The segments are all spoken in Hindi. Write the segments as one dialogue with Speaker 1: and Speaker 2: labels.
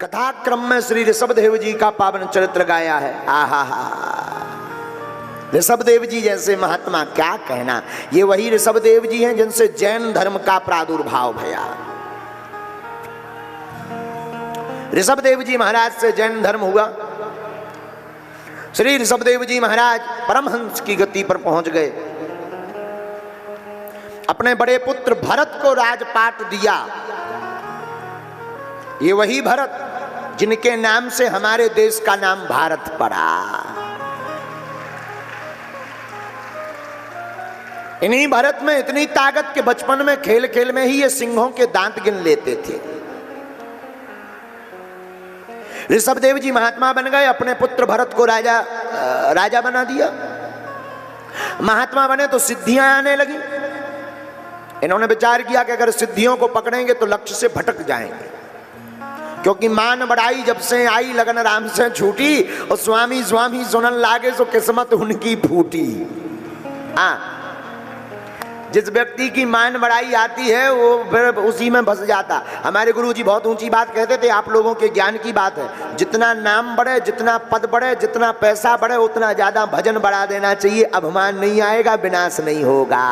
Speaker 1: कथाक्रम में श्री ऋषभदेव जी का पावन चरित्र गाया है। आहा हा, ऋषभदेव जी जैसे महात्मा क्या कहना। ये वही ऋषभदेव जी हैं जिनसे जैन धर्म का प्रादुर्भाव भया। ऋषभदेव जी महाराज से जैन धर्म हुआ। श्री ऋषभदेव जी महाराज परमहंस की गति पर पहुंच गए। अपने बड़े पुत्र भरत को राजपाट दिया। ये वही भरत जिनके नाम से हमारे देश का नाम भारत पड़ा। इन्हीं भरत में इतनी ताकत के बचपन में खेल खेल में ही ये सिंहों के दांत गिन लेते थे। ऋषभदेव जी महात्मा बन गए, अपने पुत्र भरत को राजा बना दिया। महात्मा बने तो सिद्धियां आने लगी। इन्होंने विचार किया कि अगर सिद्धियों को पकड़ेंगे तो लक्ष्य से भटक जाएंगे, क्योंकि मान बढ़ाई जब से आई लगन राम से छूटी, और स्वामी स्वामी सुनन लागे सो किस्मत उनकी फूटी। हाँ, जिस व्यक्ति की मान बढ़ाई आती है वो फिर उसी में फंस जाता। हमारे गुरुजी बहुत ऊंची बात कहते थे, आप लोगों के ज्ञान की बात है। जितना नाम बढ़े, जितना पद बढ़े, जितना पैसा बढ़े, उतना ज्यादा भजन बढ़ा देना चाहिए। अभिमान नहीं आएगा, विनाश नहीं होगा।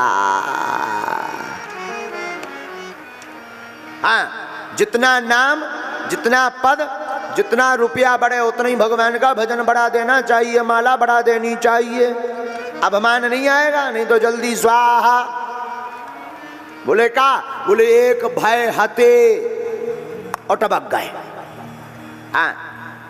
Speaker 1: हाँ, जितना नाम, जितना पद, जितना रुपया बढ़े, उतना ही भगवान का भजन बढ़ा देना चाहिए, माला बढ़ा देनी चाहिए। अभिमान नहीं आएगा, नहीं तो जल्दी स्वाहा। बोले का? बोले एक भय हते और टपक गए। हाँ,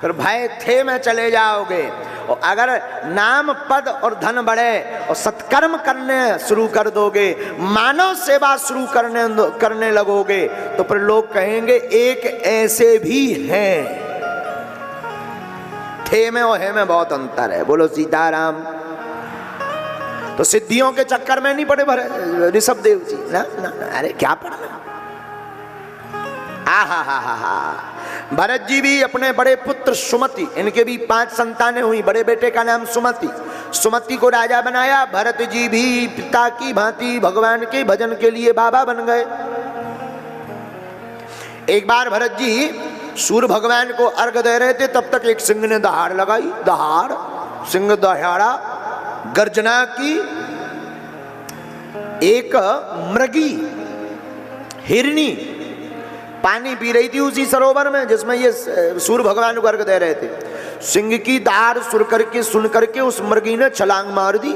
Speaker 1: फिर भय थे में चले जाओगे। और अगर नाम पद और धन बढ़े और सत्कर्म करने शुरू कर दोगे, मानव सेवा शुरू करने लगोगे, तो फिर लोग कहेंगे एक ऐसे भी हैं। थे में और है में बहुत अंतर है। बोलो सीताराम। तो सिद्धियों के चक्कर में नहीं पड़े ऋषभदेव जी ना, ना, ना। अरे क्या पढ़ना। आहा हा हा हा। भरत जी भी अपने बड़े पुत्र सुमति, इनके भी 5 संतानें हुई। बड़े बेटे का नाम सुमति, सुमति को राजा बनाया। भरत जी भी पिता की भांति भगवान के भजन के लिए बाबा बन गए। एक बार भरत जी सूर्य भगवान को अर्घ दे रहे थे, तब तक एक सिंह ने दहाड़ लगाई। दहाड़, सिंह दहाड़ा, गर्जना की। एक मृगी हिरनी पानी पी रही थी उसी सरोवर में जिसमें ये सूर्य भगवान को अर्घ दे रहे थे। सिंह की दहाड़ सुन करके उस मृगी ने छलांग मार दी।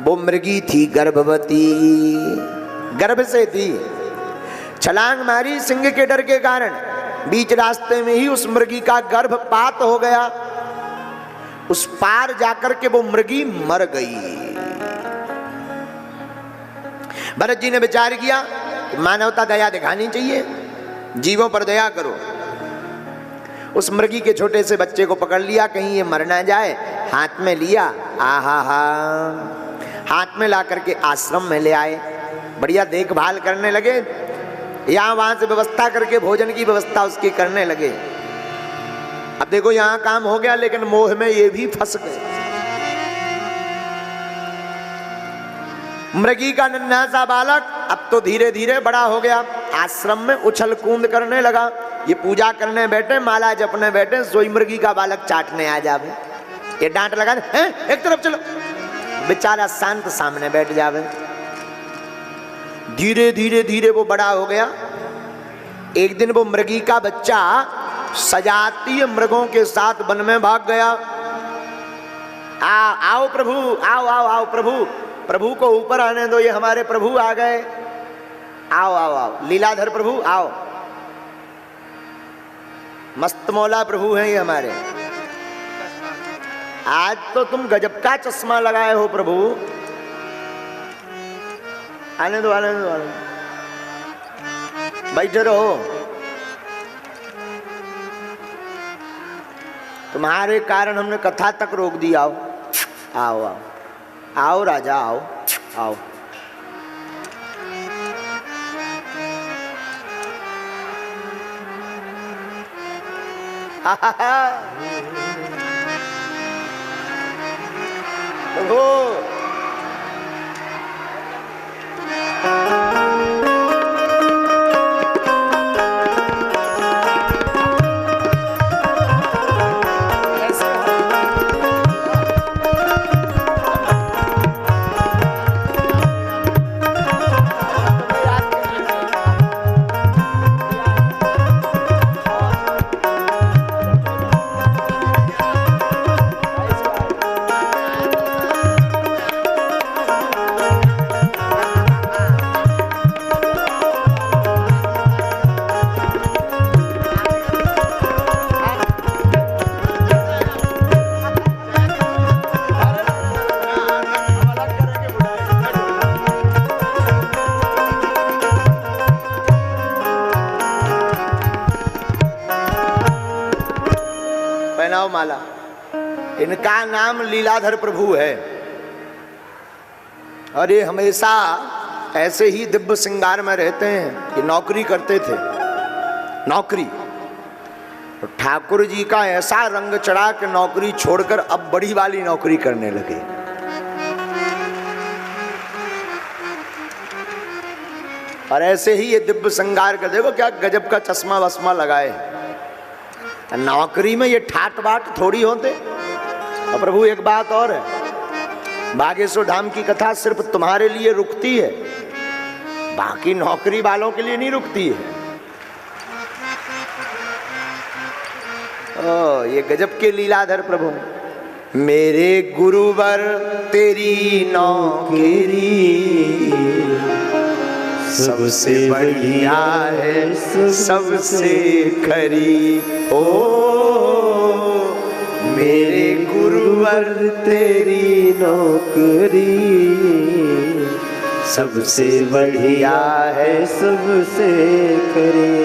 Speaker 1: वो मृगी थी गर्भवती, गर्भ से थी। छलांग मारी सिंह के डर के कारण। बीच रास्ते में ही उस मृगी का गर्भपात हो गया। उस पार जाकर के वो मृगी मर गई। भरत जी ने विचार किया, मानवता दया दिखानी चाहिए, जीवों पर दया करो। उस मृगी के छोटे से बच्चे को पकड़ लिया, कहीं ये मर ना जाए। हाथ में लिया, आहा हा, हाथ में ला करके आश्रम में ले आए। बढ़िया देखभाल करने लगे। यहां वहां से व्यवस्था करके भोजन की व्यवस्था उसकी करने लगे। अब देखो यहां काम हो गया, लेकिन मोह में ये भी फंस गए। मृगी का नन्हा सा बालक अब तो धीरे धीरे बड़ा हो गया। आश्रम में उछल कूद करने लगा। ये पूजा करने बैठे, माला जपने बैठे, सोई मृगी का बालक चाटने आ जावे। ये डांट लगा, हैं एक तरफ चलो। बेचारा शांत सामने बैठ जावे। धीरे धीरे धीरे वो बड़ा हो गया। एक दिन वो मृगी का बच्चा सजातीय मृगों के साथ वन में भाग गया। आओ प्रभु, आओ आओ आओ प्रभु, प्रभु को ऊपर आने दो, ये हमारे प्रभु आ गए। आओ आओ आओ, लीलाधर प्रभु आओ, मस्त मौला प्रभु हैं ये हमारे। आज तो तुम गजब का चश्मा लगाए हो प्रभु। आने दो आने दो, आने दो, बैठे रहो। तुम्हारे कारण हमने कथा तक रोक दी। आओ आओ आओ आओ राजा, आओ आओ। प्रभु पहनाओ माला। इनका नाम लीलाधर प्रभु है और ये हमेशा ऐसे ही दिव्य श्रृंगार में रहते हैं। ये नौकरी करते थे, नौकरी। तो ठाकुर जी का ऐसा रंग चढ़ा कि नौकरी छोड़कर अब बड़ी वाली नौकरी करने लगे। और ऐसे ही ये दिव्य श्रृंगार कर, देखो क्या गजब का चश्मा वस्मा लगाए। नौकरी में ये ठाट बाट थोड़ी होते। और प्रभु एक बात और है, बागेश्वर धाम की कथा सिर्फ तुम्हारे लिए रुकती है, बाकी नौकरी वालों के लिए नहीं रुकती है। ओ, ये गजब के लीलाधर प्रभु। मेरे गुरुवर तेरी नौकरी सबसे बढ़िया है, सबसे खरी। ओ मेरे गुरुवर तेरी नौकरी सबसे बढ़िया है, सबसे खरी।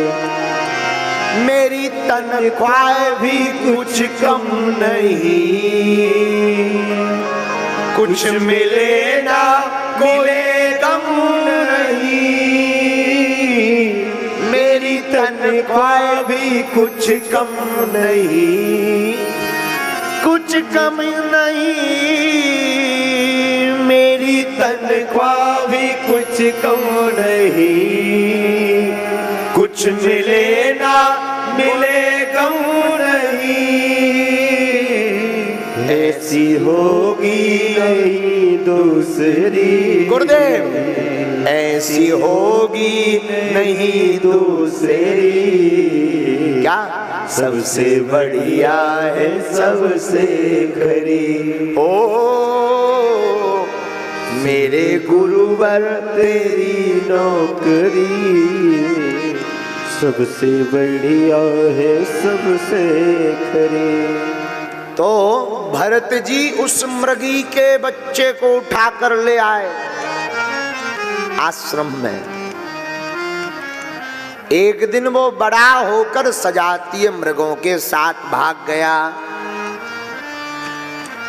Speaker 1: मेरी तनख्वाह भी कुछ कम नहीं, कुछ मिले ना मिले कम नहीं। मेरी तनख्वाह भी कुछ कम नहीं, कुछ कम नहीं। मेरी तनख्वाह भी कुछ कम नहीं, कुछ मिले ना मिले कम नहीं। ऐसी होगी नहीं दूसरी गुरुदेव, ऐसी होगी नहीं दूसरी। क्या? सबसे बढ़िया है, सबसे खरी। ओ मेरे गुरुवर तेरी नौकरी सबसे बढ़िया है, सबसे खरी। तो भरत जी उस मृगी के बच्चे को उठाकर ले आए आश्रम में। एक दिन वो बड़ा होकर सजातीय मृगों के साथ भाग गया।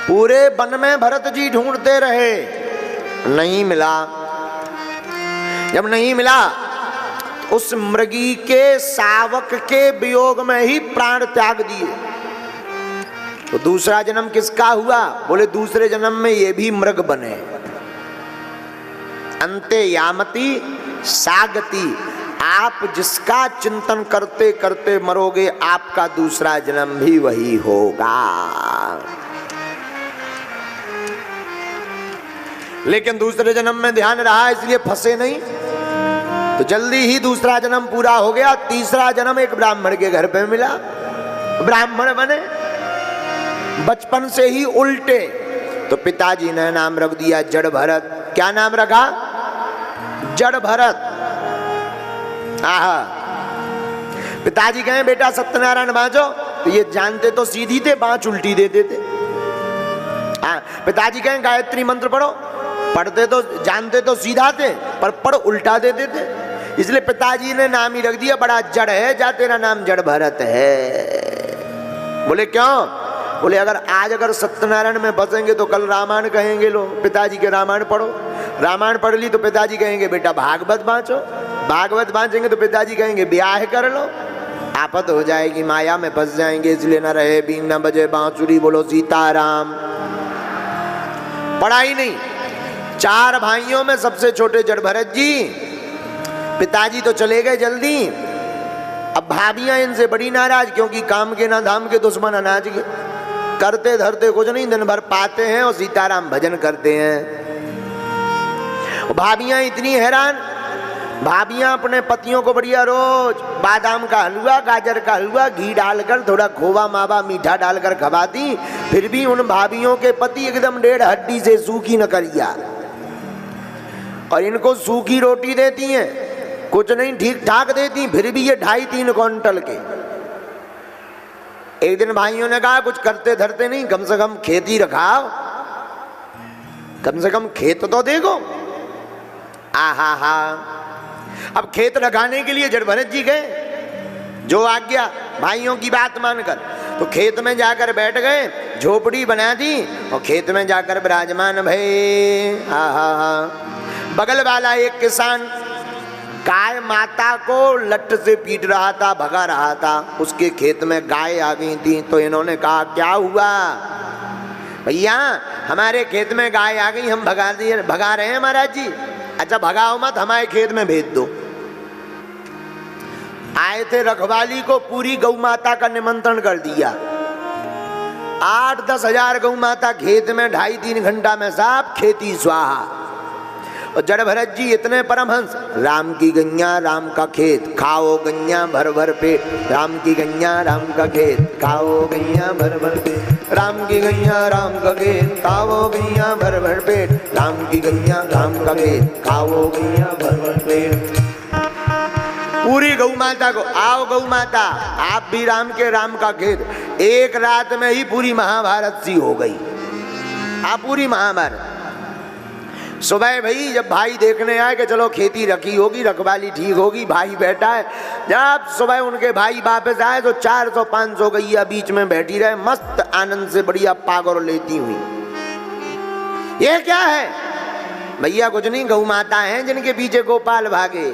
Speaker 1: पूरे वन में भरत जी ढूंढते रहे, नहीं मिला। जब नहीं मिला, उस मृगी के शावक के वियोग में ही प्राण त्याग दिए। तो दूसरा जन्म किसका हुआ? बोले दूसरे जन्म में ये भी मृग बने। अंते यामति सागति। आप जिसका चिंतन करते करते मरोगे, आपका दूसरा जन्म भी वही होगा। लेकिन दूसरे जन्म में ध्यान रहा, इसलिए फंसे नहीं। तो जल्दी ही दूसरा जन्म पूरा हो गया। तीसरा जन्म एक ब्राह्मण के घर पे मिला, ब्राह्मण बने। बचपन से ही उल्टे। तो पिताजी ने नाम रख दिया जड़ भरत। क्या नाम रखा? जड़ भरत। आहा। पिताजी कहे बेटा सत्यनारायण बाँचो, तो ये जानते तो सीधी थे, बाँच उल्टी देते थे। पिताजी कहे गायत्री मंत्र पढ़ो, पढ़ते तो जानते तो सीधा थे, पर पढ़ उल्टा देते थे। इसलिए पिताजी ने नाम ही रख दिया, बड़ा जड़ है जा, तेरा नाम जड़ भरत है। बोले क्यों? बोले अगर सत्यनारायण में बसेंगे तो कल रामायण कहेंगे। लो पिताजी के रामायण पढ़ो, रामायण पढ़ ली तो पिताजी कहेंगे बेटा भागवत बाँचो, भागवत बाँचेंगे तो पिताजी कहेंगे ब्याह कर लो। आफत हो जाएगी, माया में फंस जाएंगे। इसलिए न रहे बीन न बजे बांसुरी, बोलो सीताराम। पढ़ाई नहीं। चार भाइयों में सबसे छोटे जड़ भरत जी। पिताजी तो चले गए जल्दी। अब भाभियां इनसे बड़ी नाराज, क्योंकि काम के ना धाम के दुश्मन अनाज के। करते धरते कुछ नहीं, दिन भर पाते हैं और सीताराम भजन करते हैं। भाभियां इतनी हैरान, भाभियां अपने पतियों को बढ़िया रोज बादाम का हलवा, गाजर का हलवा, घी डालकर, थोड़ा खोवा मावा मीठा डालकर खवाती। फिर भी उन भाभियों के पति एकदम 1.5 हड्डी से सूखी न करिया। और इनको सूखी रोटी देती हैं, कुछ नहीं ठीक ठाक देती, फिर भी ये 2.5-3 क्विंटल के। एक दिन भाइयों ने कहा कुछ करते धरते नहीं, कम से कम खेती रखाओ, कम से कम खेत तो देखो। आहा हा। अब खेत लगाने के लिए जड़ भरत जी गए, जो आज्ञा भाइयों की बात मानकर। तो खेत में जाकर बैठ गए, झोपड़ी बना दी और खेत में जाकर विराजमान भये। बगल वाला एक किसान गाय माता को लठ से पीट रहा था, भगा रहा था। उसके खेत में गाय आ गई थी। तो इन्होंने कहा क्या हुआ भैया, हमारे खेत में गाय आ गई, हम भगा रहे हैं महाराज जी। अच्छा भगाओ मत, हमारे खेत में भेज दो। आए थे रखवाली को पूरी गौ माता का निमंत्रण कर दिया। 8-10 हजार गौ माता खेत में 2.5-3 घंटा में सब खेती स्वाहा। और जड़ भरत जी इतने परमहंस, राम की गैया राम का खेत, खाओ गैया भर भर पेट। राम की गैया राम का खेत, खाओ गैया भर भर पेट। राम की गैया राम का खेत, खाओ गैया भर भर पेट। राम की गैया राम का खेत, खाओ गैया भर भर पेट। पूरी गौ माता को, आओ गौ माता आप भी राम के राम का खेत। एक रात में ही पूरी महाभारत सी हो गई। पूरी महाभारत। सुबह भाई जब भाई देखने आए कि चलो खेती रखी होगी, रखवाली ठीक होगी, भाई बैठा है। जब सुबह उनके भाई वापस आए तो 400-500 गैया बीच में बैठी रहे, मस्त आनंद से बढ़िया पागुर लेती हुई। ये क्या है भैया? कुछ नहीं, गौ माता हैं जिनके पीछे गोपाल भागे।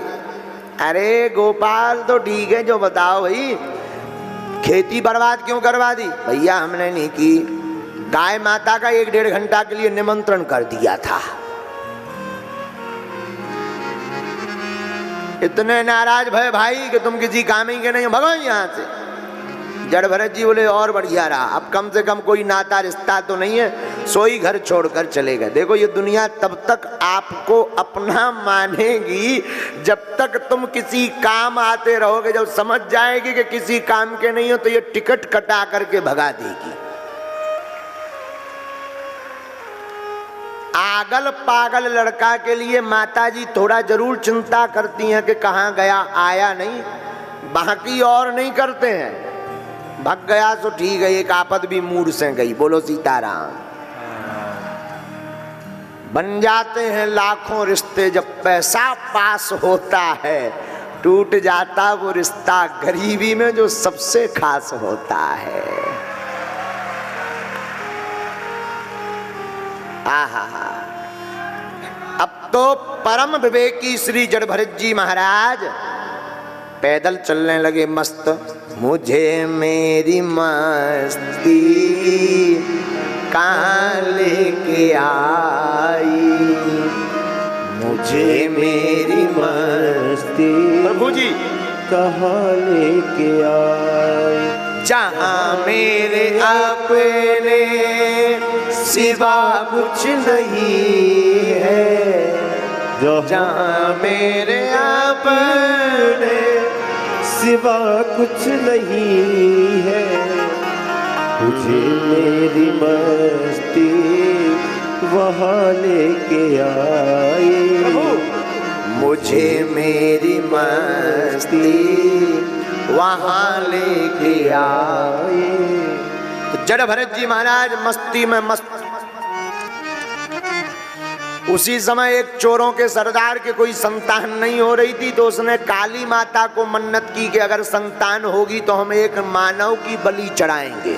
Speaker 1: अरे गोपाल तो ठीक है, जो बताओ भाई खेती बर्बाद क्यों करवा दी? भैया हमने नहीं की, गाय माता का 1-1.5 घंटा के लिए निमंत्रण कर दिया था। इतने नाराज भय भाई कि तुम किसी काम ही के नहीं, भगो यहाँ से। जड़ भरत जी बोले और बढ़िया रहा, अब कम से कम कोई नाता रिश्ता तो नहीं है, सोई घर छोड़कर चले गए। देखो ये दुनिया तब तक आपको अपना मानेगी जब तक तुम किसी काम आते रहोगे। जब समझ जाएगी कि किसी काम के नहीं हो तो ये टिकट कटा करके भगा देगी। आगल पागल लड़का के लिए माताजी थोड़ा जरूर चिंता करती हैं कि कहाँ गया, आया नहीं, बाकी और नहीं करते हैं। भग गया तो ठीक है, एक आपद भी मूड से गई। बोलो सीताराम। बन जाते हैं लाखों रिश्ते जब पैसा पास होता है, टूट जाता वो रिश्ता गरीबी में जो सबसे खास होता है। अब तो परम विवेकी श्री जड़ भरत जी महाराज पैदल चलने लगे मस्त। मुझे मेरी मस्ती कहाँ लेके आई, मुझे मेरी मस्ती प्रभु जी
Speaker 2: कहाँ लेके आई।
Speaker 1: जहाँ मेरे अपने सिवा कुछ नहीं है, जहाँ मेरे अपने
Speaker 2: सिवा कुछ नहीं है, मुझे मेरी मस्ती वहाँ लेके आई।
Speaker 1: मुझे मेरी मस्ती वहाँ लेके आए। तो जड़ भरत जी महाराज मस्ती में मस्त। उसी समय एक चोरों के सरदार के कोई संतान नहीं हो रही थी, तो उसने काली माता को मन्नत की कि अगर संतान होगी तो हम एक मानव की बलि चढ़ाएंगे।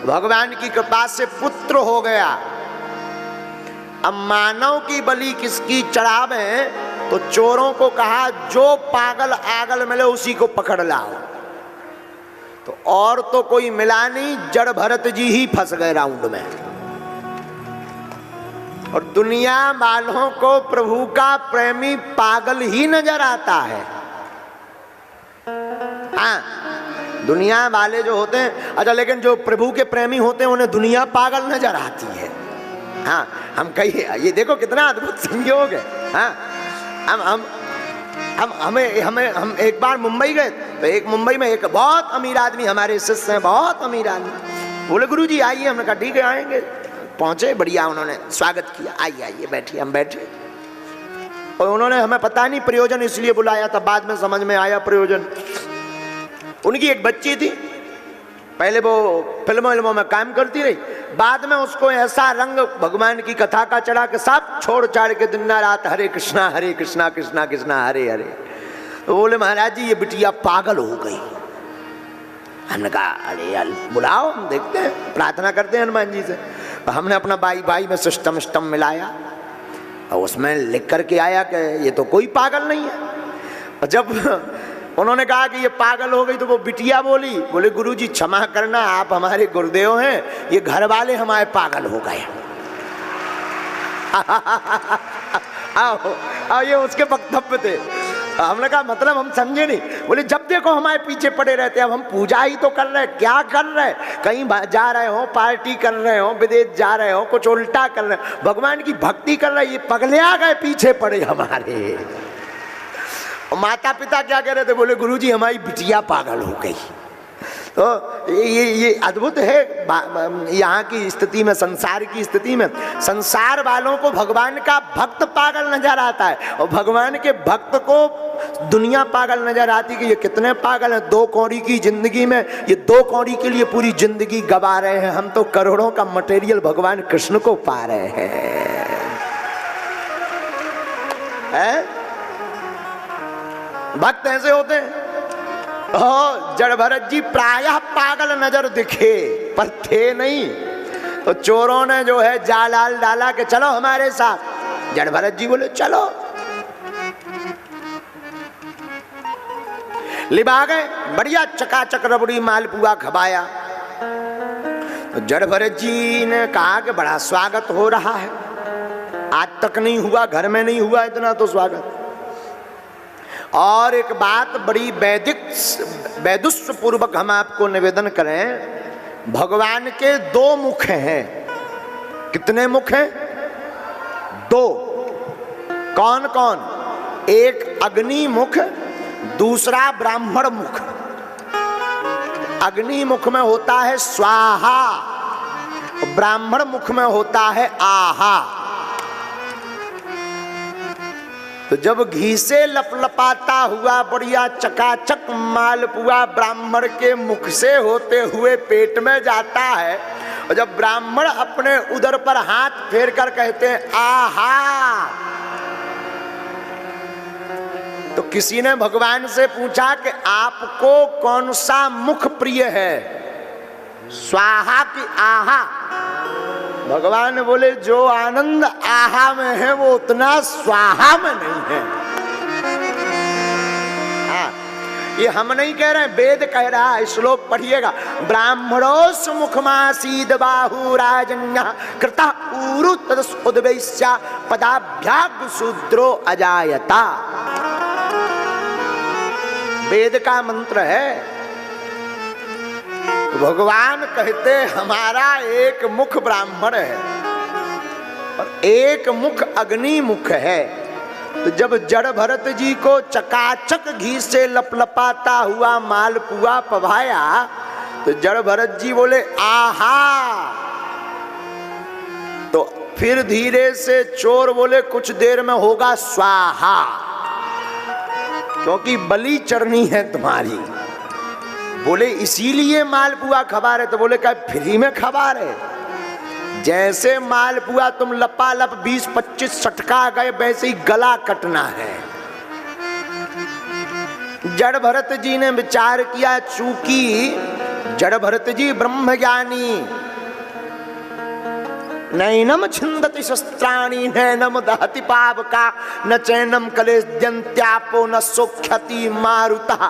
Speaker 1: भगवान की कृपा से पुत्र हो गया। अब मानव की बलि किसकी चढ़ावे? तो चोरों को कहा जो पागल आगल मिले उसी को पकड़ लाओ। तो और तो कोई मिला नहीं, जड़ भरत जी ही फंस गए राउंड में। और दुनिया वालों को प्रभु का प्रेमी पागल ही नजर आता है। हाँ, दुनिया वाले जो होते हैं, अच्छा, लेकिन जो प्रभु के प्रेमी होते हैं उन्हें दुनिया पागल नजर आती है। हाँ, हम कहिए, ये देखो कितना अद्भुत संयोग है। हाँ, हम एक बार मुंबई गए, तो एक मुंबई में एक बहुत अमीर आदमी, हमारे शिष्य हैं, बहुत अमीर आदमी, बोले गुरुजी आइए। हमने कहा ठीक है आएंगे। पहुंचे, बढ़िया उन्होंने स्वागत किया, आइए आइए बैठिए। हम बैठे और उन्होंने, हमें पता नहीं प्रयोजन इसलिए बुलाया था, बाद में समझ में आया प्रयोजन। उनकी एक बच्ची थी, पहले वो फिल्मों में काम करती रही, बाद में उसको ऐसा रंग भगवान की कथा का चढ़ा के सब छोड़ छाड़ के दिन रात हरे कृष्णा कृष्णा कृष्णा हरे हरे। तो बोले महाराज जी ये बिटिया पागल हो गई। हमने कहा अरे यार बुलाओ, हम देखते हैं, प्रार्थना करते हैं हनुमान जी से। हमने अपना बाई में सिस्टम मिलाया और उसमें लिख करके आया कि ये तो कोई पागल नहीं है। और जब उन्होंने कहा कि ये पागल हो गई तो वो बिटिया बोले गुरुजी क्षमा करना, आप हमारे गुरुदेव हैं, ये घर वाले हमारे पागल हो गए। आओ ये उसके वक्तव्य थे। हमने कहा मतलब हम समझे नहीं। बोले जब देखो हमारे पीछे पड़े रहते हैं, अब हम पूजा ही तो कर रहे हैं, क्या कर रहे हैं, कहीं जा रहे हो, पार्टी कर रहे हो, विदेश जा रहे हो, कुछ उल्टा कर रहे हो, भगवान की भक्ति कर रहे हैं, ये पगले आ गए पीछे पड़े हमारे। माता पिता क्या कह रहे थे, बोले गुरुजी हमारी बिटिया पागल हो गई। तो ये अद्भुत है यहाँ की स्थिति में, संसार की स्थिति में। संसार वालों को भगवान का भक्त पागल नजर आता है और भगवान के भक्त को दुनिया पागल नजर आती कि ये कितने पागल हैं। 2 कौड़ी की जिंदगी में ये 2 कौड़ी के लिए पूरी जिंदगी गवा रहे हैं, हम तो करोड़ों का मटेरियल भगवान कृष्ण को पा रहे हैं। भक्त ऐसे होते हैं। जड़ भरत जी प्रायः पागल नजर दिखे पर थे नहीं, तो चोरों ने जो है जालाल डाला कि चलो हमारे साथ। जड़ भरत जी बोले चलो, लिबा गए, बढ़िया चकाचक रबड़ी मालपुआ खवाया। तो जड़ भरत जी ने कहा कि बड़ा स्वागत हो रहा है, आज तक नहीं हुआ, घर में नहीं हुआ इतना तो स्वागत। और एक बात बड़ी वैदुष्य पूर्वक हम आपको निवेदन करें, भगवान के 2 मुख हैं। कितने मुख हैं? 2। कौन कौन? एक अग्नि मुख, दूसरा ब्राह्मण मुख। अग्नि मुख में होता है स्वाहा, ब्राह्मण मुख में होता है आहा। तो जब घी से लपलपाता हुआ बढ़िया चकाचक मालपुआ ब्राह्मण के मुख से होते हुए पेट में जाता है, और जब ब्राह्मण अपने उदर पर हाथ फेर कर कहते हैं आहा, तो किसी ने भगवान से पूछा कि आपको कौन सा मुख प्रिय है, स्वाहा की आहा? भगवान बोले जो आनंद आहा में है वो उतना स्वाहा में नहीं है। हाँ, ये हम नहीं कह रहे हैं, वेद कह रहा है। श्लोक पढ़िएगा, ब्राह्मणोस मुखमासीद बाहु राजन्य कृता उरु तदुद्वैस्या पदाभ्याग शूद्रो अजायता। वेद का मंत्र है। भगवान कहते हमारा एक मुख ब्राह्मण है और एक मुख अग्नि मुख है। तो जब जड़ भरत जी को चकाचक घी से लपलपाता हुआ मालपुआ पवाया, तो जड़ भरत जी बोले आहा। तो फिर धीरे से चोर बोले कुछ देर में होगा स्वाहा, क्योंकि बलि चरनी है तुम्हारी। बोले इसीलिए मालपुआ खवा रहे, तो बोले क्या फ्री में खवा रहे? जैसे मालपुआ तुम लपालप 20-25 सटका गए, वैसे ही गला कटना है। जड़ भरत जी ने विचार किया, चूंकि जड़ भरत जी ब्रह्म ज्ञानी, नैनम छिंदति शस्त्राणि नैनम दहति पावका न चैनम कलेद्यन्त्यापो न सोख्यति मारुतः।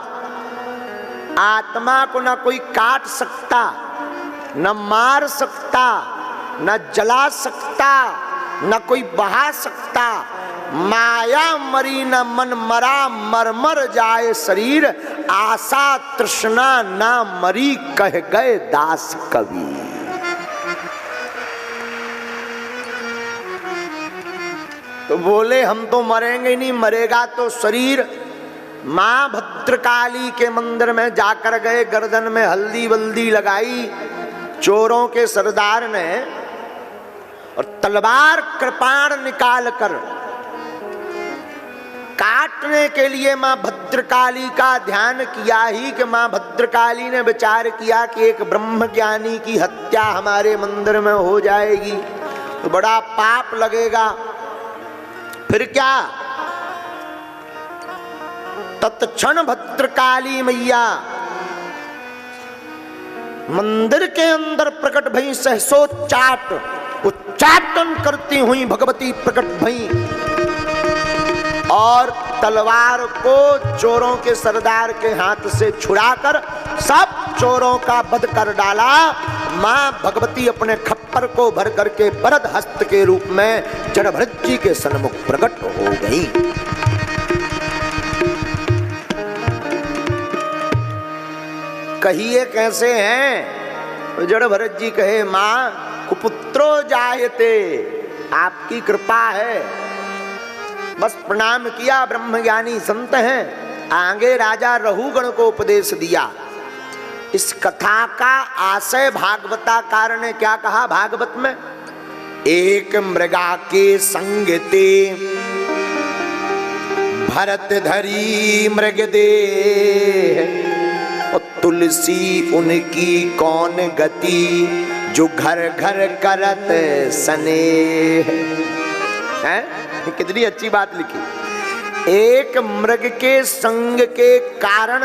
Speaker 1: आत्मा को न कोई काट सकता, न मार सकता, न जला सकता, न कोई बहा सकता। माया मरी न मन मरा, मर मर जाए शरीर, आशा तृष्णा ना मरी, कह गए दास कवि। तो बोले हम तो मरेंगे नहीं, मरेगा तो शरीर। मां भद्रकाली के मंदिर में जाकर गए, गर्दन में हल्दी वल्दी लगाई चोरों के सरदार ने, और तलवार कृपाण निकाल कर काटने के लिए मां भद्रकाली का ध्यान किया ही कि मां भद्रकाली ने विचार किया कि एक ब्रह्मज्ञानी की हत्या हमारे मंदिर में हो जाएगी तो बड़ा पाप लगेगा। फिर क्या, तत्क्षण भद्रकाली मैया मंदिर के अंदर प्रकट भई सहसो चाट, उच्चाटन करती हुई भगवती प्रकट भई और तलवार को चोरों के सरदार के हाथ से छुड़ाकर सब चोरों का वध कर डाला। मां भगवती अपने खप्पर को भर करके वरद हस्त के रूप में जड़भरत जी के सन्मुख प्रकट हो गई। कहिए कैसे हैं? जड़भरत जी कहे मां कुपुत्रो जायते, आपकी कृपा है, बस प्रणाम किया, ब्रह्मज्ञानी संत हैं। आगे राजा रहुगण को उपदेश दिया। इस कथा का आशय भागवताकार ने क्या कहा भागवत में? एक मृगा के संग ते भरत धरी मृग दे, और तुलसी उनकी कौन गति, जो घर घर करत स्नेह है। कितनी अच्छी बात लिखी। एक मृग के संग के कारण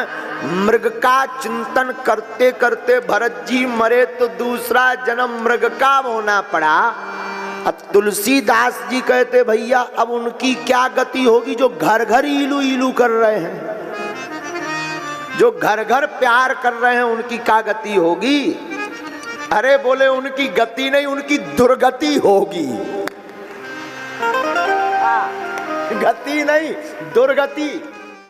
Speaker 1: मृग का चिंतन करते करते भरत जी मरे तो दूसरा जन्म मृग का होना पड़ा। अब तुलसीदास जी कहते भैया अब उनकी क्या गति होगी जो घर घर इलू इलू कर रहे हैं, जो घर घर प्यार कर रहे हैं, उनकी क्या गति होगी? अरे बोले उनकी गति नहीं, उनकी दुर्गति होगी। गति नहीं, दुर्गति।